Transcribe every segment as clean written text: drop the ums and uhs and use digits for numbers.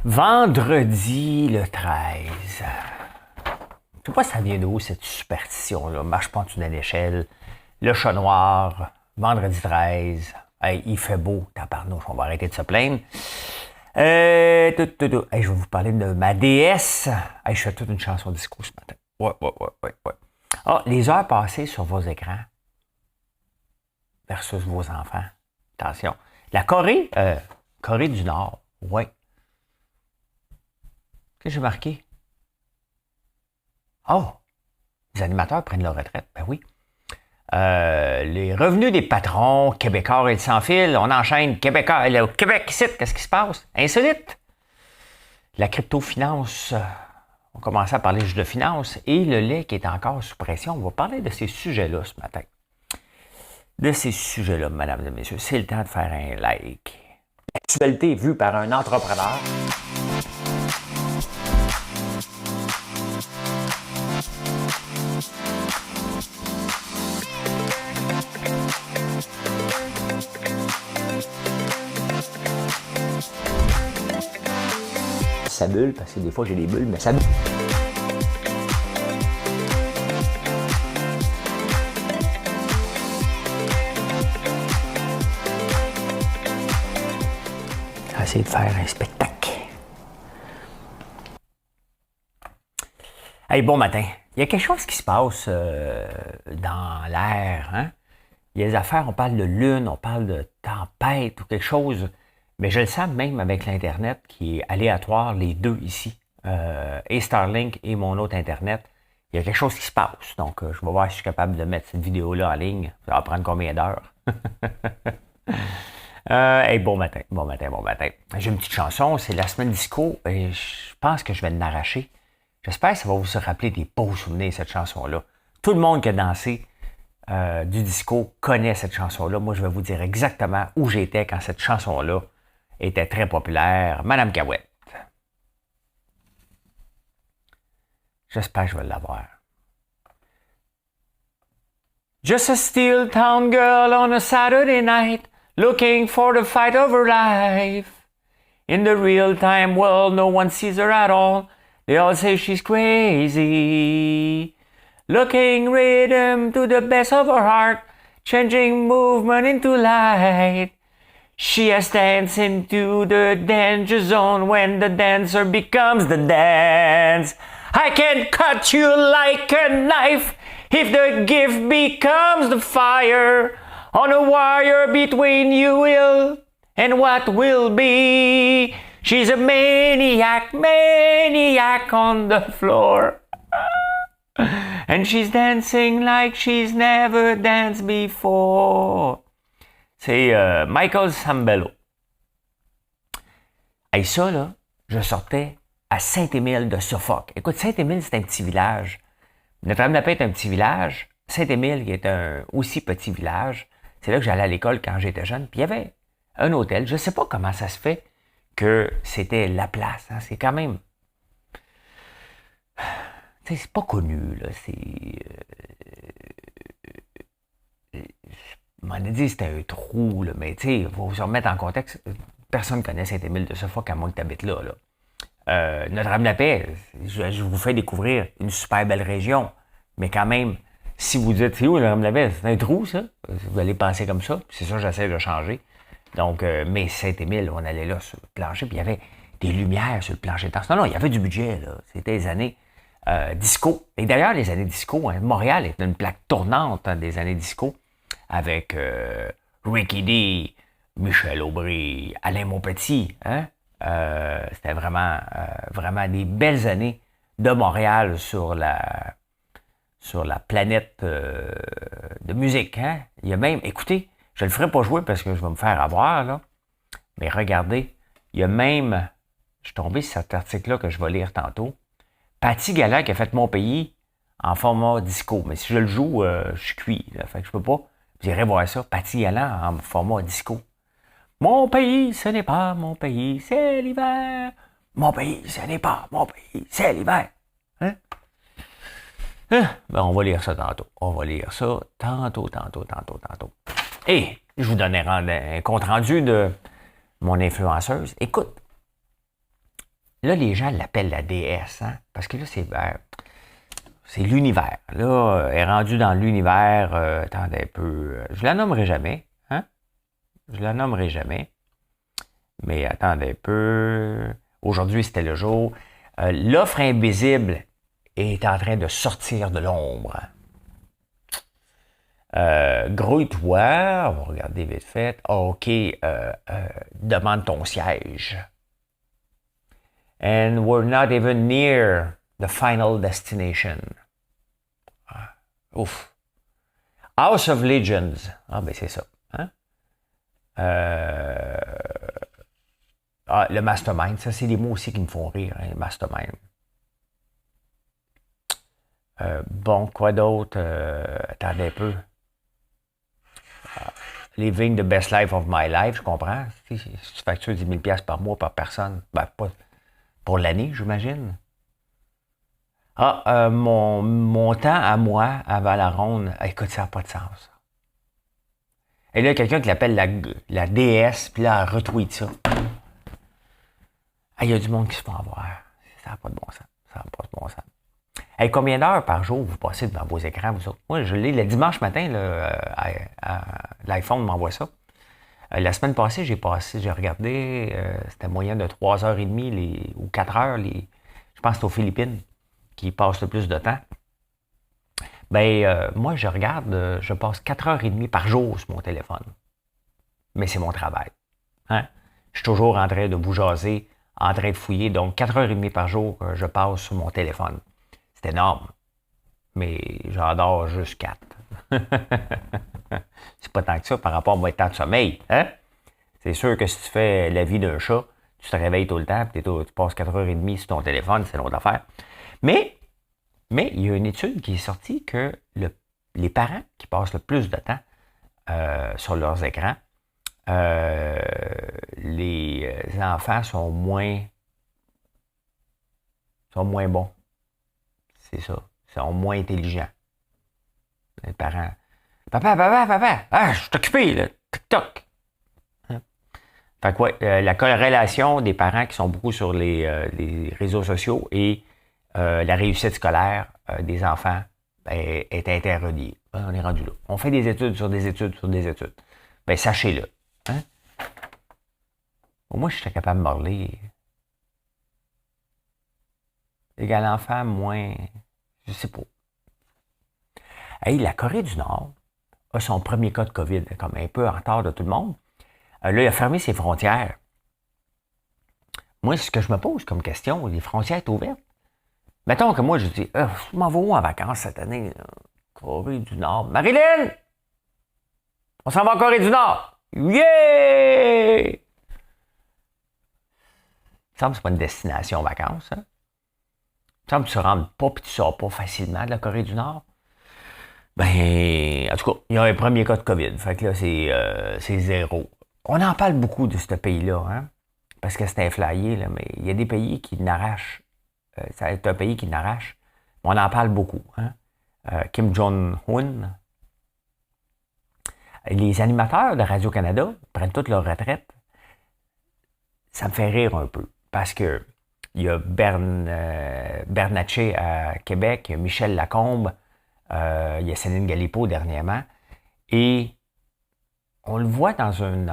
Vendredi le 13. Je sais pas ça vient d'où cette superstition-là. Marche pas en dessous d'une échelle. Le chat noir. Vendredi 13. Hey, il fait beau. Tabarnouche, on va arrêter de se plaindre. Hey, je vais vous parler de ma déesse. Hey, je fais toute une chanson disco ce matin. Ouais. Ah, les heures passées sur vos écrans versus vos enfants. Attention. La Corée du Nord. Ouais. Qu'est-ce que j'ai marqué? Oh! Les animateurs prennent leur retraite. Ben oui. Les revenus des patrons, Québécois et le sans-fil, on enchaîne Québécois. Au Québec, ici, qu'est-ce qui se passe? Insolite! La crypto-finance, on commençait à parler juste de finance, et le lait qui est encore sous pression. On va parler de ces sujets-là ce matin. De ces sujets-là, mesdames et messieurs. C'est le temps de faire un like. L'actualité vue par un entrepreneur. Ça bulle, parce que des fois j'ai des bulles, mais ça bulle. Essayer de faire un spectacle. Hey, bon matin. Il y a quelque chose qui se passe dans l'air. Hein? Il y a des affaires, on parle de lune, on parle de tempête ou quelque chose. Mais je le sens même avec l'Internet qui est aléatoire, les deux ici, et Starlink et mon autre Internet. Il y a quelque chose qui se passe. Donc, je vais voir si je suis capable de mettre cette vidéo-là en ligne. Ça va prendre combien d'heures? Hey, bon matin. J'ai une petite chanson, c'est la semaine disco, et je pense que je vais l'arracher. J'espère que ça va vous rappeler des beaux souvenirs, cette chanson-là. Tout le monde qui a dansé du disco connaît cette chanson-là. Moi, je vais vous dire exactement où j'étais quand cette chanson-là était très populaire. Madame Cahouette. J'espère que je vais l'avoir. Just a steel town girl on a Saturday night, looking for the fight of her life. In the real-time world, no one sees her at all. They all say she's crazy. Looking rhythm to the best of her heart, changing movement into light. She has danced into the danger zone when the dancer becomes the dance. I can cut you like a knife if the gift becomes the fire. On a wire between you will and what will be. She's a maniac on the floor. And she's dancing like she's never danced before. C'est Michael Sambello. Et ça, là, je sortais à Saint-Émile de Suffolk. Écoute, Saint-Émile, c'est un petit village. Notre-Dame-de-la-Paix est un petit village. Saint-Émile, qui est un aussi petit village, c'est là que j'allais à l'école quand j'étais jeune. Puis il y avait un hôtel. Je ne sais pas comment ça se fait que c'était la place. Hein. C'est quand même... c'est pas connu, là. On m'a dit que c'était un trou, là. Mais il faut se remettre en contexte. Personne ne connaît Saint-Émile de Suffolk à moins que tu habites là. Notre-Dame-de-la-Paix, je vous fais découvrir une super belle région. Mais quand même, si vous dites, c'est où Notre-Dame-de-la-Paix? C'est un trou, ça? Vous allez penser comme ça. C'est ça que j'essaie de changer. Donc, mais Saint-Émile, on allait là sur le plancher, puis il y avait des lumières sur le plancher. Non, il y avait du budget, là. C'était les années disco. Et d'ailleurs, les années disco, hein, Montréal est une plaque tournante des années disco avec Ricky D, Michel Aubry, Alain Monpetit. Hein? C'était vraiment des belles années de Montréal sur la planète de musique. Hein? Il y a même, écoutez, je ne le ferai pas jouer parce que je vais me faire avoir, là. Mais regardez, il y a même, je suis tombé sur cet article-là que je vais lire tantôt, Paty Galland qui a fait Mon pays en format disco. Mais si je le joue, je suis cuit. Là, fait que je peux pas. Vous irez voir ça, Paty Galland en format disco. Mon pays, ce n'est pas mon pays, c'est l'hiver. Mon pays, ce n'est pas mon pays, c'est l'hiver. Hein? Ben, on va lire ça tantôt. Tantôt. Et je vous donne un compte rendu de mon influenceuse. Écoute, Là, les gens l'appellent la déesse, hein? Parce que là, c'est l'univers. Là, elle est rendue dans l'univers. Attendez un peu. Je la nommerai jamais, hein? Je la nommerai jamais. Mais attendez un peu. Aujourd'hui, c'était le jour. L'offre invisible est en train de sortir de l'ombre. Grouille-toi, on va regarder vite fait. OK, demande ton siège. And we're not even near the final destination. Ouf. House of Legends. Ah, ben c'est ça. Hein? Le mastermind, ça, c'est des mots aussi qui me font rire, hein, le mastermind. Bon, quoi d'autre? Attendez un peu. Living the best life of my life, je comprends. Si tu factures 10 000 $ par mois par personne, ben, pas pour l'année, j'imagine. Mon temps à moi, à Valaronde, écoute, ça n'a pas de sens. Et là, quelqu'un qui l'appelle la déesse, puis là, elle retweet ça. Il y a du monde qui se fait avoir. Ça n'a pas de bon sens. Ça n'a pas de bon sens. Hey, combien d'heures par jour vous passez devant vos écrans, vous autres? Moi, je l'ai le dimanche matin, l'iPhone m'envoie ça. La semaine passée, j'ai regardé, c'était moyen de 3h30 ou 4 heures, je pense que c'est aux Philippines qui passent le plus de temps. Moi, je passe 4h30 par jour sur mon téléphone. Mais c'est mon travail. Hein? Je suis toujours en train de vous jaser, en train de fouiller. Donc, 4h30 par jour, je passe sur mon téléphone. C'est énorme. Mais j'en dors juste 4. C'est pas tant que ça par rapport à mon temps de sommeil. Hein? C'est sûr que si tu fais la vie d'un chat, tu te réveilles tout le temps, puis tu passes 4h30 sur ton téléphone, c'est une autre affaire. Mais il y a une étude qui est sortie que les parents qui passent le plus de temps sur leurs écrans, les enfants sont moins bons. C'est ça. Ils sont moins intelligents. Les parents. Papa! Ah, je suis occupé, là. TikTok. Hein? Fait que ouais, la corrélation des parents qui sont beaucoup sur les réseaux sociaux et la réussite scolaire des enfants est interreliée. On est rendu là. On fait des études sur des études sur des études. Ben, sachez-le. Hein? Moi, je suis capable de me parler. Égal enfant, moins. Je sais pas. Hey, la Corée du Nord a son premier cas de COVID, comme un peu en retard de tout le monde. Là, il a fermé ses frontières. Moi, ce que je me pose comme question, les frontières sont ouvertes. Mettons que moi, je dis, je m'en vais où en vacances cette année? Là? Corée du Nord. Marilyn! On s'en va en Corée du Nord! Yeah! Il me semble que c'est pas une destination vacances. Hein? Il me semble que tu ne rentres pas et tu ne sors pas facilement de la Corée du Nord. Ben, en tout cas, il y a un premier cas de COVID. Fait que là, c'est 0. On en parle beaucoup de ce pays-là, hein? Parce que c'est un flyer, là, mais il y a des pays qui n'arrachent. Ça va être un pays qui n'arrache. On en parle beaucoup. Hein? Kim Jong-un. Les animateurs de Radio-Canada prennent toute leur retraite. Ça me fait rire un peu. Parce que il y a Bernatchez à Québec, il y a Michel Lacombe, il y a Céline Galipo dernièrement. Et on le voit dans une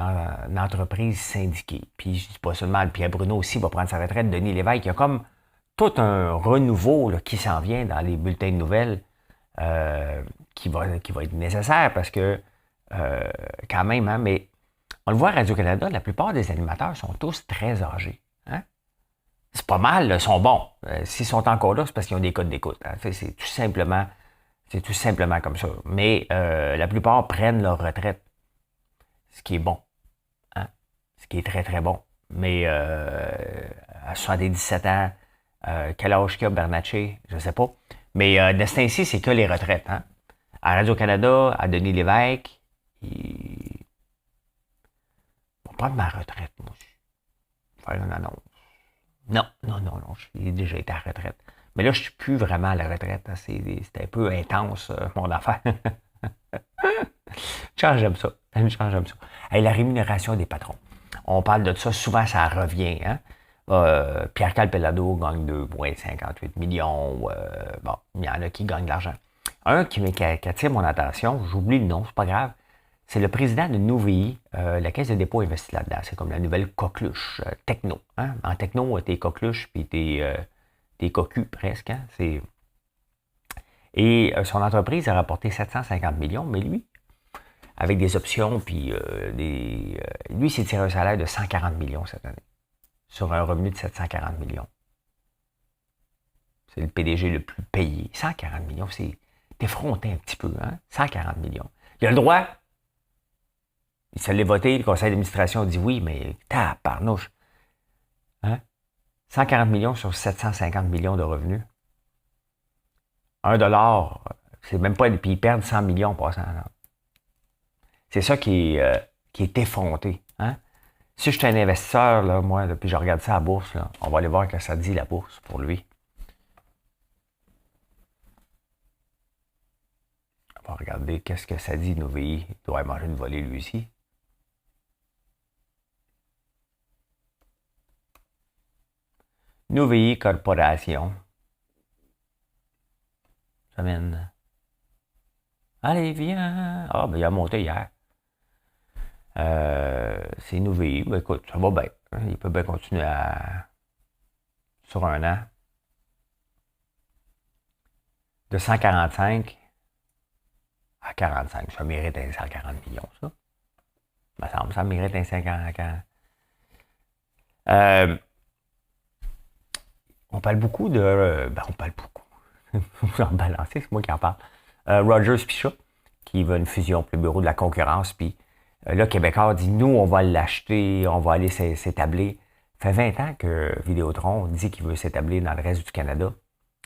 entreprise syndiquée. Puis je dis pas seulement, Pierre Bruno aussi va prendre sa retraite, Denis Lévesque. Il y a comme tout un renouveau là, qui s'en vient dans les bulletins de nouvelles qui va être nécessaire parce que quand même, hein, mais on le voit à Radio-Canada, la plupart des animateurs sont tous très âgés. Hein? C'est pas mal, là, ils sont bons. S'ils sont encore là, c'est parce qu'ils ont des codes d'écoute. Hein? C'est tout simplement comme ça. Mais la plupart prennent leur retraite, ce qui est bon. Hein? Ce qui est très, très bon. Mais à 77 ans, quel âge qu'il y a Bernatchez, je ne sais pas. Mais de ce temps-ci, c'est que les retraites. Hein? À Radio-Canada, à Denis Lévesque, je vais prendre ma retraite, moi. Je vais faire une annonce. Non, j'ai déjà été à la retraite. Mais là, je ne suis plus vraiment à la retraite. Hein. C'est un peu intense, mon affaire. J'aime ça. Hey, la rémunération des patrons. On parle de ça, souvent ça revient. Hein? Pierre Calpelado gagne 2,58 millions. Bon, il y en a qui gagnent de l'argent. Un qui attire mon attention, j'oublie le nom, c'est pas grave. C'est le président de Nouvei, la Caisse de dépôt investit là-dedans. C'est comme la nouvelle coqueluche, techno. Hein? En techno, t'es coqueluche puis t'es cocu presque. Hein? Et son entreprise a rapporté 750 millions, mais lui, avec des options, puis lui, il s'est tiré un salaire de 140 millions cette année, sur un revenu de 740 millions. C'est le PDG le plus payé. 140 millions, c'est effronté un petit peu, hein? 140 millions. Il a le droit. Il se l'est voté, le conseil d'administration a dit oui, mais tabarnouche. Hein? 140 millions sur 750 millions de revenus. 1$, c'est même pas... Puis ils perdent 100 millions en passant. C'est ça qui est effronté. Hein? Si je suis un investisseur, là, moi, puis je regarde ça à la bourse, là, on va aller voir ce que ça dit la bourse pour lui. On va regarder qu'est-ce que ça dit, Nouvei. Il doit manger une volée lui aussi. Nouvei Corporation. Ça mène. Allez, viens. Ah, ben, il a monté hier. C'est Nouvei. Ben, écoute, ça va bien. Il peut bien continuer sur un an. De 145 à 45. Ça mérite un 140 millions, ça. Ça mérite un 50. On parle beaucoup de... on parle beaucoup. Vous en balancez, c'est moi qui en parle. Rogers Pichat, qui veut une fusion pour le bureau de la concurrence, puis là, Québécois dit, nous, on va l'acheter, on va aller s'établir. Ça fait 20 ans que Vidéotron dit qu'il veut s'établir dans le reste du Canada.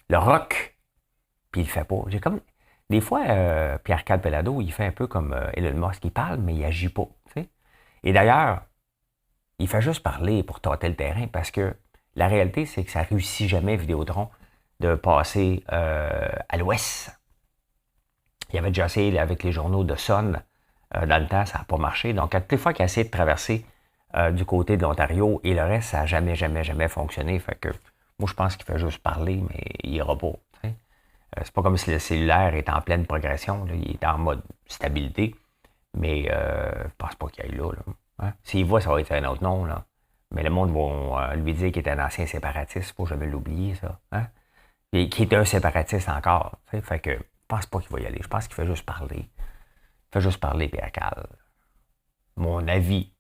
Le rock, puis il le fait pas. J'ai comme... Des fois, Pierre Calpelado, il fait un peu comme Elon Musk, il parle, mais il agit pas. T'sais? Et d'ailleurs, il fait juste parler pour tâter le terrain, parce que la réalité, c'est que ça réussit jamais, Vidéotron, de passer à l'ouest. Il avait déjà essayé avec les journaux de Sun. Dans le temps, ça n'a pas marché. Donc, toutes les fois qu'il a essayé de traverser du côté de l'Ontario et le reste, ça n'a jamais, jamais, jamais fonctionné. Fait que moi, je pense qu'il fait juste parler, mais il n'ira pas. C'est pas comme si le cellulaire est en pleine progression. Là. Il est en mode stabilité. Mais je pense pas qu'il aille là. Hein? S'il voit, ça va être un autre nom. Là. Mais le monde va lui dire qu'il est un ancien séparatiste. Faut jamais l'oublier, ça. Hein? Et qui est un séparatiste encore. T'sais? Fait que je pense pas qu'il va y aller. Je pense qu'il fait juste parler. Il fait juste parler, Pierre Cal. Mon avis.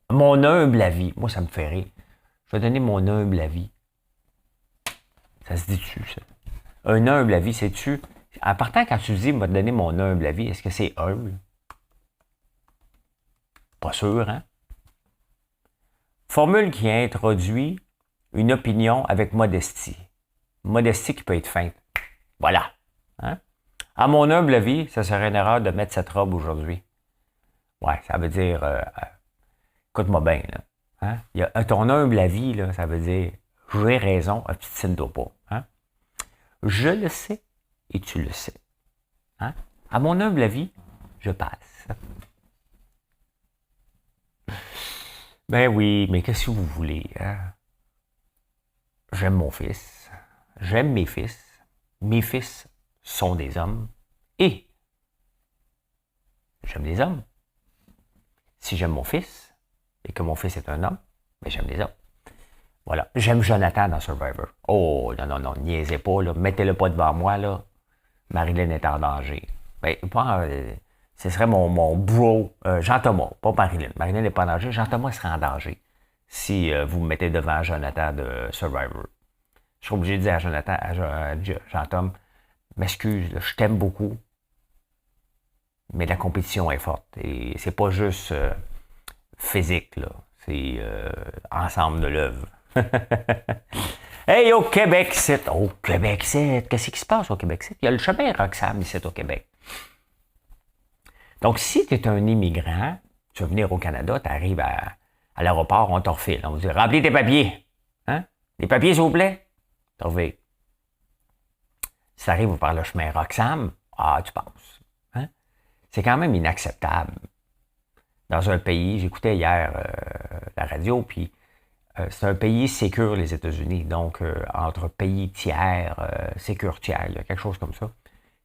Mon humble avis. Moi, ça me fait rire. Je vais donner mon humble avis. Ça se dit-tu, ça? Un humble avis, sais-tu? En partant, quand tu dis, je vais te donner mon humble avis, est-ce que c'est humble? Pas sûr, hein? Formule qui introduit une opinion avec modestie. Modestie qui peut être feinte. Voilà. Hein? À mon humble avis, ça serait une erreur de mettre cette robe aujourd'hui. Ouais, ça veut dire... écoute-moi bien, là. Hein? Ton humble avis, là, ça veut dire j'ai raison, obstine-toi pas. Hein? Je le sais et tu le sais. Hein? À mon humble avis, je passe. Ben oui, mais qu'est-ce que vous voulez? Hein? J'aime mon fils. J'aime mes fils. Mes fils sont des hommes. Et j'aime les hommes. Si j'aime mon fils et que mon fils est un homme, ben j'aime les hommes. Voilà. J'aime Jonathan dans Survivor. Oh, non, niaisez pas, là. Mettez-le pas devant moi, là. Marilyn est en danger. Ben, ce serait mon bro, Jean-Thomas, pas Marilyn. Marilyn n'est pas en danger. Jean-Thomas serait en danger si vous me mettez devant Jonathan de Survivor. Je suis obligé de dire à Jonathan, Jean-Thomas, m'excuse, je t'aime beaucoup, mais la compétition est forte. Et c'est pas juste physique, là. C'est ensemble de l'œuvre. Hey, au Québec, c'est... Au Québec, c'est... Qu'est-ce qui se passe au Québec, c'est? Il y a le chemin Roxham ici au Québec. Donc, si tu es un immigrant, tu veux venir au Canada, tu arrives à l'aéroport, on te refile. On va dire, remplis tes papiers. Hein? Les papiers, s'il vous plaît. Tu reviens. Si tu arrives par le chemin Roxham, tu passes. Hein? C'est quand même inacceptable. Dans un pays, j'écoutais hier la radio, puis c'est un pays sécure, les États-Unis. Donc, entre pays tiers, sécuritaires, il y a quelque chose comme ça.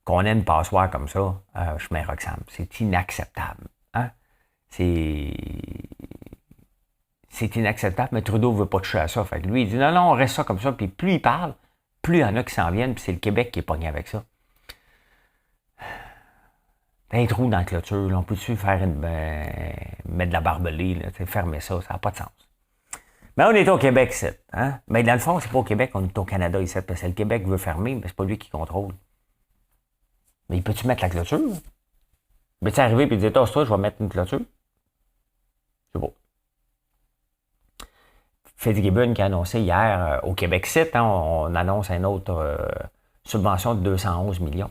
Qu'on ait une passoire comme ça, chemin Roxham, c'est inacceptable. Hein? C'est inacceptable, mais Trudeau ne veut pas toucher à ça. Fait que lui, il dit non, non, on reste ça comme ça. Puis plus il parle, plus il y en a qui s'en viennent, puis c'est le Québec qui est pogné avec ça. Un trou dans la clôture, là, on peut-tu faire mettre de la barbelée, là, fermer ça, ça n'a pas de sens. Mais on est au Québec, ici. Hein? Mais dans le fond, c'est pas au Québec, on est au Canada ici, parce que le Québec veut fermer, mais c'est pas lui qui contrôle. Mais il peut-tu mettre la clôture? Mais tu arriver et dire, toi, je vais mettre une clôture? C'est beau. Fitzgibbon qui a annoncé hier au Québec site, hein, on annonce une autre subvention de 211 millions.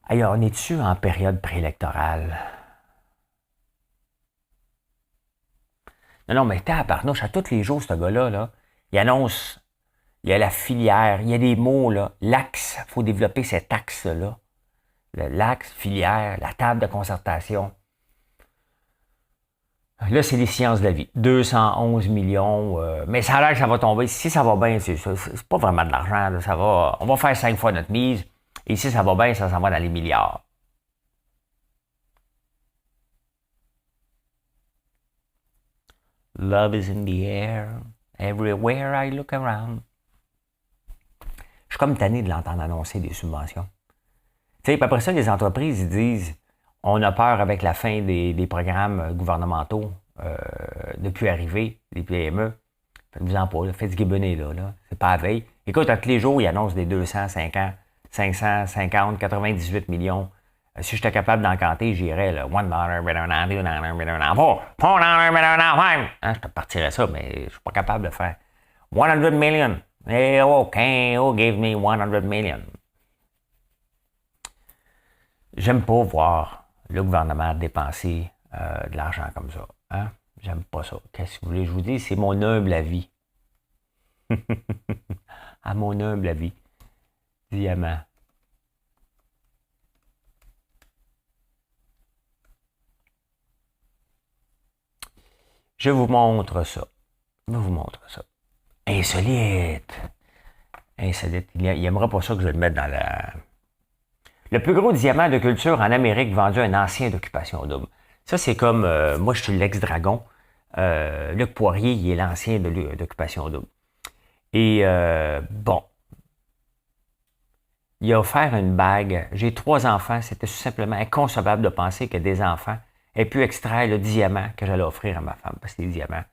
Hey, on est-tu en période préélectorale? Non, mais tabarnouche, à tous les jours, ce gars-là, là, il annonce, il y a la filière, il y a des mots, là, l'axe, il faut développer cet axe-là. L'axe, filière, la table de concertation. Là, c'est les sciences de la vie. 211 millions, mais ça a l'air que ça va tomber. Si ça va bien, c'est pas vraiment de l'argent. Là, ça va, on va faire 5 fois notre mise. Et si ça va bien, ça s'en va dans les milliards. Love is in the air. Everywhere I look around. Je suis comme tanné de l'entendre annoncer des subventions. Tu sais, après ça, les entreprises, ils disent on a peur avec la fin des programmes gouvernementaux de plus arriver, les PME. Faites-vous-en pas, là. Fitzgibbon est là. C'est pas la veille. Écoute, tous les jours, ils annoncent des 250, 550, 98 millions. Si j'étais capable d'en compter, j'irais là, $1, hein, je te partirais ça, mais je suis pas capable de faire 100 million. Hey, okay, who gave me 100 million? J'aime pas voir le gouvernement dépenser de l'argent comme ça. Hein? J'aime pas ça. Qu'est-ce que vous voulez que je vous dise? C'est mon humble avis. À mon humble avis. Diamant. Je vous montre ça. Je vous montre ça. Insolite. Insolite. Il n'aimera pas ça que je le mette dans la... Le plus gros diamant de culture en Amérique vendu à un ancien d'occupation double. Ça, c'est comme... moi, je suis l'ex-dragon. Luc Poirier, il est l'ancien d'occupation double. Et bon. Il a offert une bague. J'ai 3 enfants. C'était tout simplement inconcevable de penser que des enfants aient pu extraire le diamant que j'allais offrir à ma femme. Parce que les diamants...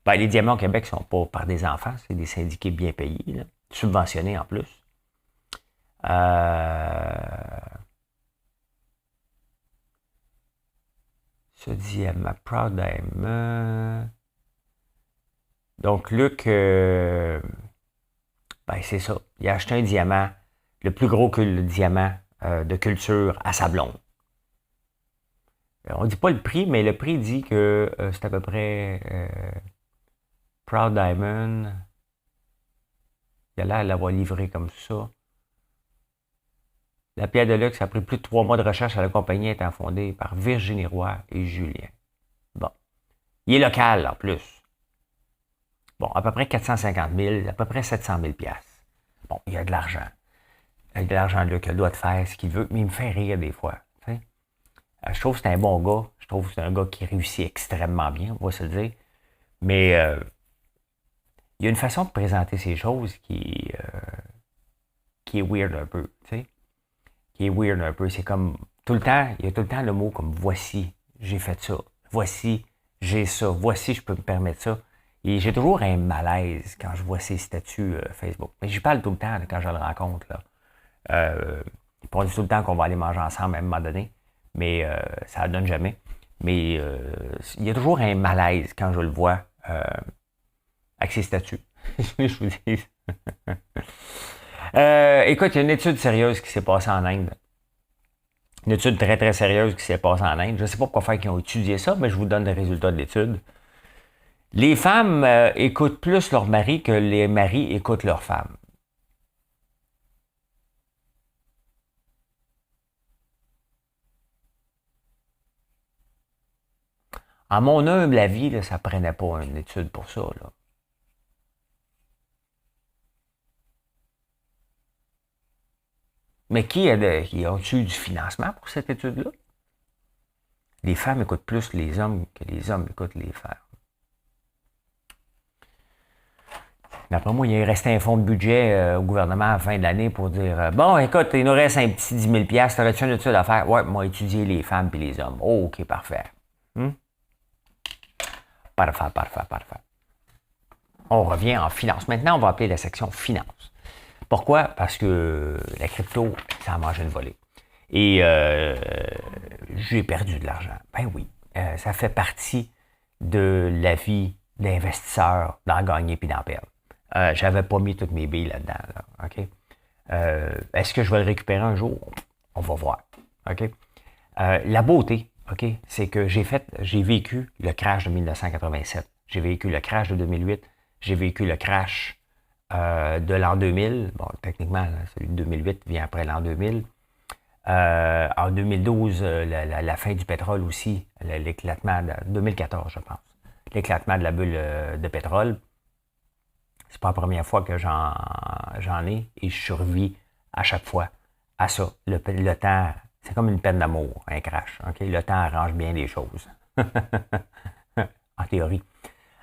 Ben, les diamants au Québec ne sont pas par des enfants. C'est des syndiqués bien payés, là, subventionnés en plus. Ce diamant, Proud Diamond. Donc, Luc, ben, c'est ça. Il a acheté un diamant, le plus gros que le diamant de culture à sa blonde. On ne dit pas le prix, mais le prix dit que c'est à peu près Proud Diamond. Il a l'air de l'avoir livré comme ça. La pierre de luxe a pris plus de 3 mois de recherche à la compagnie étant fondée par Virginie Roy et Julien. Bon. Il est local, en plus. Bon, à peu près 450 000, à peu près 700 000 piastres. Bon, il y a de l'argent. Il y a de l'argent là qu'il doit faire ce qu'il veut, mais il me fait rire des fois. T'sais. Je trouve que c'est un bon gars. Je trouve que c'est un gars qui réussit extrêmement bien, on va se le dire. Mais il y a une façon de présenter ces choses qui est weird un peu, tu sais. Qui est weird un peu. C'est comme tout le temps, il y a tout le temps le mot comme voici, j'ai fait ça. Voici, j'ai ça. Voici, je peux me permettre ça. Et j'ai toujours un malaise quand je vois ces statuts Facebook. Mais j'y parle tout le temps là, quand je le rencontre. Là. On dit tout le temps qu'on va aller manger ensemble à un moment donné, mais ça ne donne jamais. Mais il y a toujours un malaise quand je le vois avec ces statuts. Je vous dis. Écoute, il y a une étude sérieuse qui s'est passée en Inde. Une étude très, très sérieuse qui s'est passée en Inde. Je ne sais pas pourquoi faire qu'ils ont étudié ça, mais je vous donne les résultats de l'étude. Les femmes écoutent plus leur mari que les maris écoutent leurs femmes. À mon humble avis, là, ça ne prenait pas une étude pour ça. Là. Mais qui a-tu du financement pour cette étude-là? Les femmes écoutent plus les hommes que les hommes écoutent les femmes. D'après moi, il restait un fonds de budget au gouvernement à la fin de l'année pour dire bon, écoute, il nous reste un petit 10 000 t'aurais-tu une étude à faire? Ouais, moi, étudier les femmes et les hommes. Oh, OK, parfait. Parfait. On revient en finance. Maintenant, on va appeler la section finance. Pourquoi? Parce que la crypto, ça a mangé une volée. Et j'ai perdu de l'argent. Ben oui, ça fait partie de la vie d'investisseur, d'en gagner puis d'en perdre. J'avais pas mis toutes mes billes là-dedans. Là, OK? Est-ce que je vais le récupérer un jour? On va voir. OK? La beauté, OK, c'est que j'ai vécu le crash de 1987. J'ai vécu le crash de 2008. J'ai vécu le crash de l'an 2000. Bon, techniquement, celui de 2008 vient après l'an 2000. En 2012, la fin du pétrole aussi, l'éclatement de 2014, je pense. L'éclatement de la bulle de pétrole. C'est pas la première fois que j'en ai et je survis à chaque fois à ça. Le temps, c'est comme une peine d'amour, un crash. Okay? Le temps arrange bien les choses. En théorie.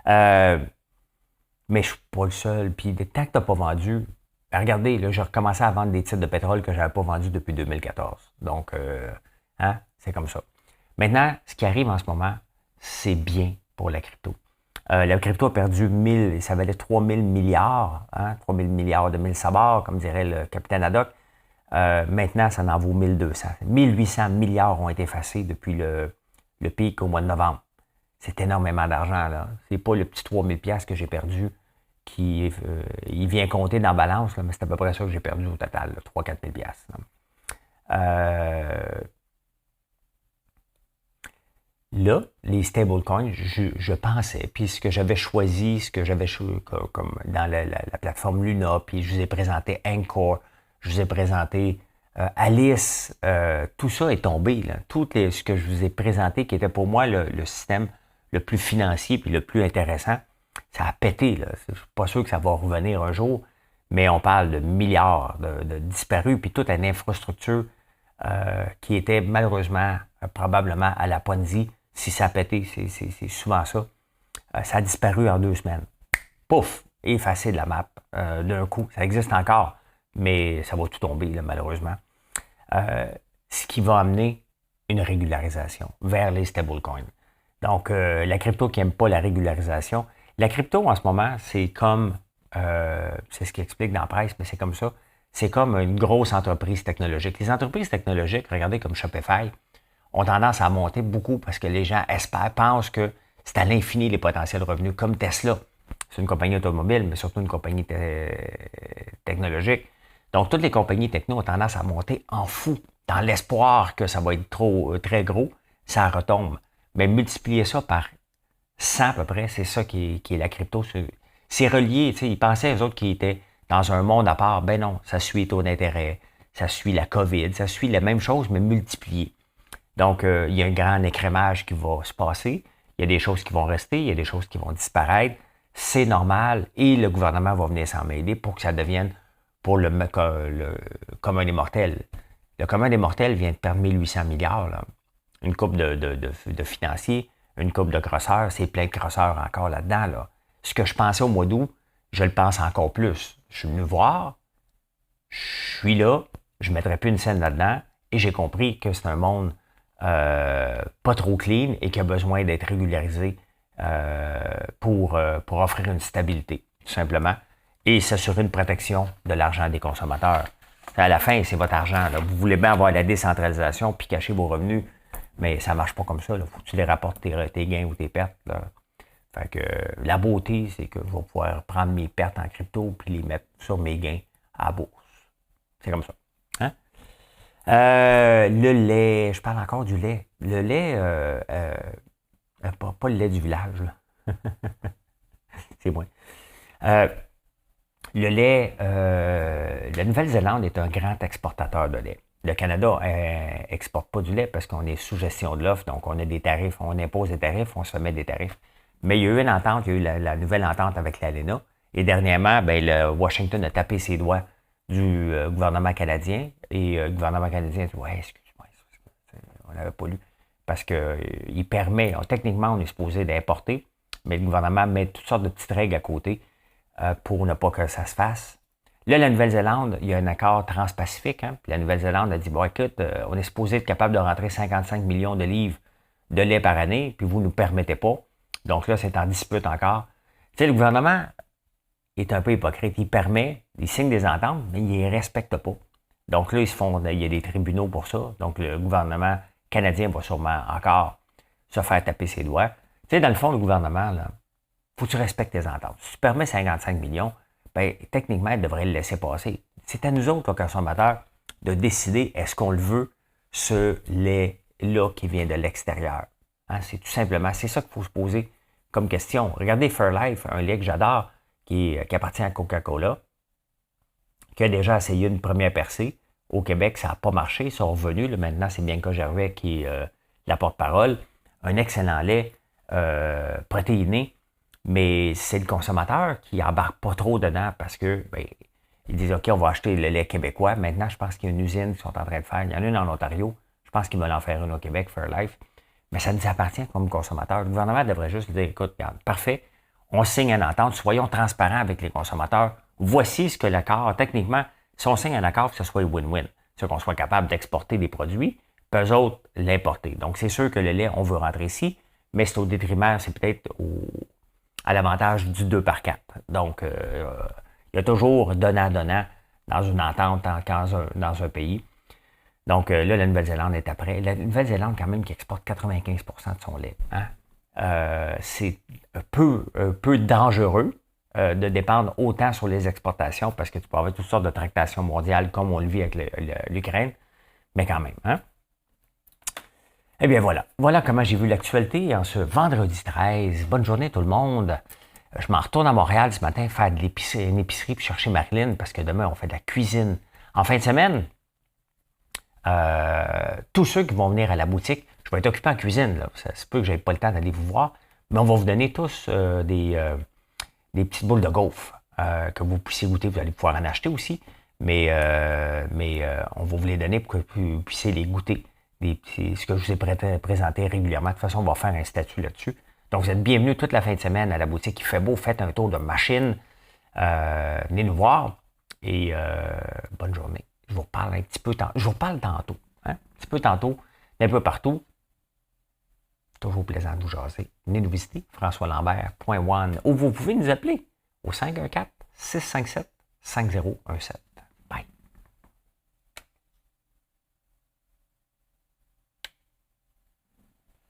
Mais je suis pas le seul. Puis tant que tu n'as pas vendu, regardez, là, j'ai recommencé à vendre des titres de pétrole que je n'avais pas vendus depuis 2014. Donc, c'est comme ça. Maintenant, ce qui arrive en ce moment, c'est bien pour la crypto. La crypto a perdu 1000, ça valait 3000 milliards, 3000 milliards de 1000 sabards, comme dirait le capitaine Haddock. Maintenant, ça en vaut 1200. 1800 milliards ont été effacés depuis le pic au mois de novembre. C'est énormément d'argent, là. C'est pas le petit 3000 piastres que j'ai perdu qui il vient compter dans la balance, là, mais c'est à peu près ça que j'ai perdu au total, 3-4 000 piastres. Là, les stablecoins, je pensais, puis ce que j'avais choisi, comme dans la plateforme Luna, puis je vous ai présenté Anchor, je vous ai présenté Alice, tout ça est tombé. Là. Ce que je vous ai présenté, qui était pour moi le système le plus financier puis le plus intéressant, ça a pété. Là. Je suis pas sûr que ça va revenir un jour, mais on parle de milliards de disparus, puis toute une infrastructure qui était malheureusement, probablement à la Ponzi. Si ça a pété, c'est souvent ça. Ça a disparu en 2 semaines. Pouf! Effacé de la map d'un coup. Ça existe encore, mais ça va tout tomber, là, malheureusement. Ce qui va amener une régularisation vers les stablecoins. Donc, la crypto qui n'aime pas la régularisation. La crypto, en ce moment, c'est comme, c'est ce qui explique dans la presse, mais c'est comme ça, c'est comme une grosse entreprise technologique. Les entreprises technologiques, regardez comme Shopify, ont tendance à monter beaucoup parce que les gens pensent que c'est à l'infini les potentiels revenus, comme Tesla. C'est une compagnie automobile, mais surtout une compagnie technologique. Donc, toutes les compagnies techno ont tendance à monter en fou, dans l'espoir que ça va être très gros, ça retombe. Mais multiplier ça par 100 à peu près, c'est ça qui est la crypto. C'est relié, tu sais, ils pensaient, eux autres, qu'ils étaient dans un monde à part. Ben non, ça suit les taux d'intérêt, ça suit la COVID, ça suit la même chose, mais multiplié. Donc, il y a un grand écrémage qui va se passer. Il y a des choses qui vont rester, il y a des choses qui vont disparaître. C'est normal et le gouvernement va venir s'en mêler pour que ça devienne pour le commun des mortels. Le commun des mortels vient de perdre 1800 milliards. Là. Une coupe de financiers, une coupe de grosseurs, c'est plein de grosseurs encore là-dedans. Là. Ce que je pensais au mois d'août, je le pense encore plus. Je suis venu voir, je suis là, je ne mettrai plus une scène là-dedans et j'ai compris que c'est un monde pas trop clean et qui a besoin d'être régularisé pour offrir une stabilité, tout simplement, et s'assurer une protection de l'argent des consommateurs. À la fin, c'est votre argent. Là. Vous voulez bien avoir la décentralisation puis cacher vos revenus, mais ça ne marche pas comme ça. Il faut que tu les rapportes tes gains ou tes pertes. Là. Fait que la beauté, c'est que je vais pouvoir prendre mes pertes en crypto puis les mettre sur mes gains à la bourse. C'est comme ça. Hein? Le lait, je parle encore du lait. Le lait, pas le lait du village, là. C'est moi. Le lait, la Nouvelle-Zélande est un grand exportateur de lait. Le Canada exporte pas du lait parce qu'on est sous gestion de l'offre, donc on a des tarifs, on impose des tarifs, on se met des tarifs. Mais il y a eu une entente, il y a eu la nouvelle entente avec l'ALENA. Et dernièrement, ben, Washington a tapé ses doigts du gouvernement canadien. Et le gouvernement canadien dit, ouais, excuse-moi, on n'avait pas lu. Parce qu'il permet, techniquement, on est supposé d'importer, mais le gouvernement met toutes sortes de petites règles à côté pour ne pas que ça se fasse. Là, la Nouvelle-Zélande, il y a un accord transpacifique. Hein, puis la Nouvelle-Zélande a dit, bon, écoute, on est supposé être capable de rentrer 55 millions de livres de lait par année, puis vous ne nous permettez pas. Donc là, c'est en dispute encore. Tu sais, le gouvernement est un peu hypocrite. Il permet, il signe des ententes, mais il ne les respecte pas. Donc là, il y a des tribunaux pour ça. Donc le gouvernement canadien va sûrement encore se faire taper ses doigts. Tu sais, dans le fond, le gouvernement, là, faut que tu respectes tes ententes. Si tu permets 55 millions, ben, techniquement, il devrait le laisser passer. C'est à nous autres, les consommateurs, de décider est-ce qu'on le veut, ce lait-là qui vient de l'extérieur. Hein, c'est tout simplement, c'est ça qu'il faut se poser comme question. Regardez Fairlife, un lait que j'adore, qui appartient à Coca-Cola, qui a déjà essayé une première percée. Au Québec, ça n'a pas marché, ils sont revenus. Là, maintenant, c'est Bianca Gervais qui est la porte-parole. Un excellent lait protéiné, mais c'est le consommateur qui embarque pas trop dedans parce que ils disent OK, on va acheter le lait québécois. Maintenant, je pense qu'il y a une usine qui sont en train de faire. Il y en a une en Ontario. Je pense qu'ils veulent en faire une au Québec, Fairlife. Mais ça nous appartient comme consommateur. Le gouvernement devrait juste dire écoute, regarde, parfait, on signe une entente, soyons transparents avec les consommateurs. Voici ce que l'accord, techniquement, si on signe un accord, que ce soit win-win. C'est qu'on soit capable d'exporter des produits, puis eux autres, l'importer. Donc, c'est sûr que le lait, on veut rentrer ici, mais c'est au détriment, c'est peut-être à l'avantage du 2 par 4. Donc, il y a toujours donnant-donnant dans une entente dans un pays. Donc, là, la Nouvelle-Zélande est après. La Nouvelle-Zélande, quand même, qui exporte 95% de son lait. Hein? C'est un peu dangereux de dépendre autant sur les exportations parce que tu peux avoir toutes sortes de tractations mondiales comme on le vit avec l'Ukraine, mais quand même. Hein? Eh bien voilà. Voilà comment j'ai vu l'actualité en ce vendredi 13. Bonne journée tout le monde. Je m'en retourne à Montréal ce matin faire une épicerie puis chercher Marilyn parce que demain on fait de la cuisine. En fin de semaine, tous ceux qui vont venir à la boutique, je vais être occupé en cuisine. Là. Ça se peut que je n'ai pas le temps d'aller vous voir, mais on va vous donner tous des petites boules de gaufre que vous puissiez goûter. Vous allez pouvoir en acheter aussi, mais on va vous les donner pour que vous puissiez les goûter. Ce que je vous ai présenté régulièrement. De toute façon, on va faire un statut là-dessus. Donc, vous êtes bienvenus toute la fin de semaine à la boutique. Il fait beau, faites un tour de machine. Venez nous voir et bonne journée. Je vous reparle un petit peu tantôt. Je vous reparle tantôt. Hein? Un petit peu tantôt, un peu partout. Toujours plaisant de vous jaser. Venez nous visiter, françoislambert.one, ou vous pouvez nous appeler au 514-657-5017.